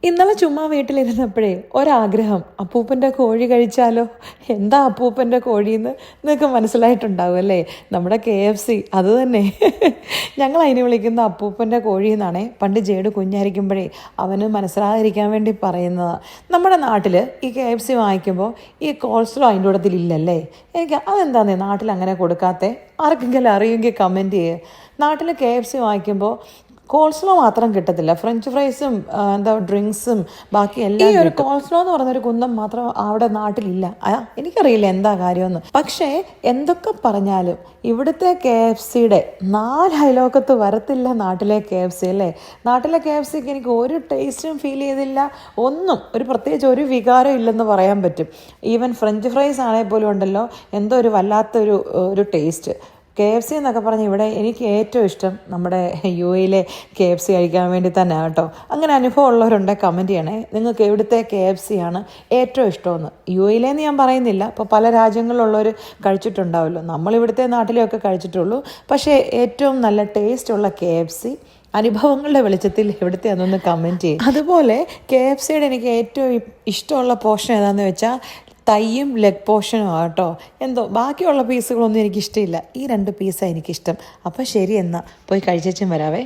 ഇന്നലെ ചുമ്മാ വീട്ടിലിരുന്നപ്പോഴേ ഒരാഗ്രഹം, അപ്പൂപ്പൻ്റെ കോഴി കഴിച്ചാലോ. എന്താ അപ്പൂപ്പൻ്റെ കോഴിയെന്ന് നിങ്ങൾക്ക് മനസ്സിലായിട്ടുണ്ടാവും അല്ലേ? നമ്മുടെ KFC അത് തന്നെ. ഞങ്ങൾ അതിനെ വിളിക്കുന്ന അപ്പൂപ്പൻ്റെ കോഴി എന്നാണേ. പണ്ട് ജേഡ് കുഞ്ഞായിരിക്കുമ്പോഴേ അവന് മനസ്സിലാതിരിക്കാൻ വേണ്ടി പറയുന്നതാണ്. നമ്മുടെ നാട്ടിൽ ഈ KFC വാങ്ങിക്കുമ്പോൾ ഈ കോൾസ്ലോ അതിൻ്റെ കൂട്ടത്തിലില്ലല്ലേ? എനിക്ക് അതെന്താന്നേ നാട്ടിൽ അങ്ങനെ കൊടുക്കാത്തേ? ആർക്കെങ്കിലും അറിയുമെങ്കിൽ കമൻറ്റ് ചെയ്യുക. നാട്ടിൽ KFC വാങ്ങിക്കുമ്പോൾ കോൾസ്ലോ മാത്രം കിട്ടത്തില്ല, ഫ്രഞ്ച് ഫ്രൈസും ഡ്രിങ്ക്സും ബാക്കി എല്ലാം. ഈ ഒരു കോൾസ്ലോ എന്ന് പറഞ്ഞൊരു കുന്തം മാത്രം അവിടെ നാട്ടിലില്ല. എനിക്കറിയില്ല എന്താ കാര്യമെന്ന്. പക്ഷേ എന്തൊക്കെ പറഞ്ഞാലും ഇവിടുത്തെ KFCയുടെ 4 അയലോക്കത്ത് വരത്തില്ല നാട്ടിലെ KFC അല്ലേ? നാട്ടിലെ KFCക്ക് എനിക്ക് ഒരു ടേസ്റ്റും ഫീൽ ചെയ്തില്ല. ഒന്നും പ്രത്യേകിച്ച് ഒരു വികാരം ഇല്ലെന്ന് പറയാൻ പറ്റും. ഈവൻ ഫ്രഞ്ച് ഫ്രൈസ് ആണെങ്കിൽ പോലും ഉണ്ടല്ലോ, എന്തോ ഒരു വല്ലാത്തൊരു ടേസ്റ്റ്. KFC എന്നൊക്കെ പറഞ്ഞ് ഇവിടെ എനിക്ക് ഏറ്റവും ഇഷ്ടം നമ്മുടെ UAE KFC കഴിക്കാൻ വേണ്ടി തന്നെ കേട്ടോ. അങ്ങനെ അനുഭവം ഉള്ളവരുണ്ടെങ്കിൽ കമൻറ്റ് ചെയ്യണേ. നിങ്ങൾക്ക് എവിടുത്തെ KFC ആണ് ഏറ്റവും ഇഷ്ടമെന്ന്. UAE ഞാൻ പറയുന്നില്ല, ഇപ്പോൾ പല രാജ്യങ്ങളിലുള്ളവർ കഴിച്ചിട്ടുണ്ടാവുമല്ലോ. നമ്മളിവിടുത്തെ നാട്ടിലൊക്കെ കഴിച്ചിട്ടുള്ളൂ. പക്ഷേ ഏറ്റവും നല്ല ടേസ്റ്റുള്ള KFC അനുഭവങ്ങളുടെ വെളിച്ചത്തിൽ എവിടുത്തെ അതൊന്ന് കമൻറ്റ് ചെയ്യും. അതുപോലെ KFCയുടെ എനിക്ക് ഏറ്റവും ഇഷ്ടമുള്ള പോർഷൻ ഏതാണെന്ന് വെച്ചാൽ തൈയും ലെഗ് പോർഷനും ആട്ടോ. ബാക്കിയുള്ള പീസുകളൊന്നും എനിക്കിഷ്ടമില്ല. ഈ 2 പീസാണ് എനിക്കിഷ്ടം. അപ്പോൾ ശരി, എന്നാൽ പോയി കഴിച്ചും വരാവേ.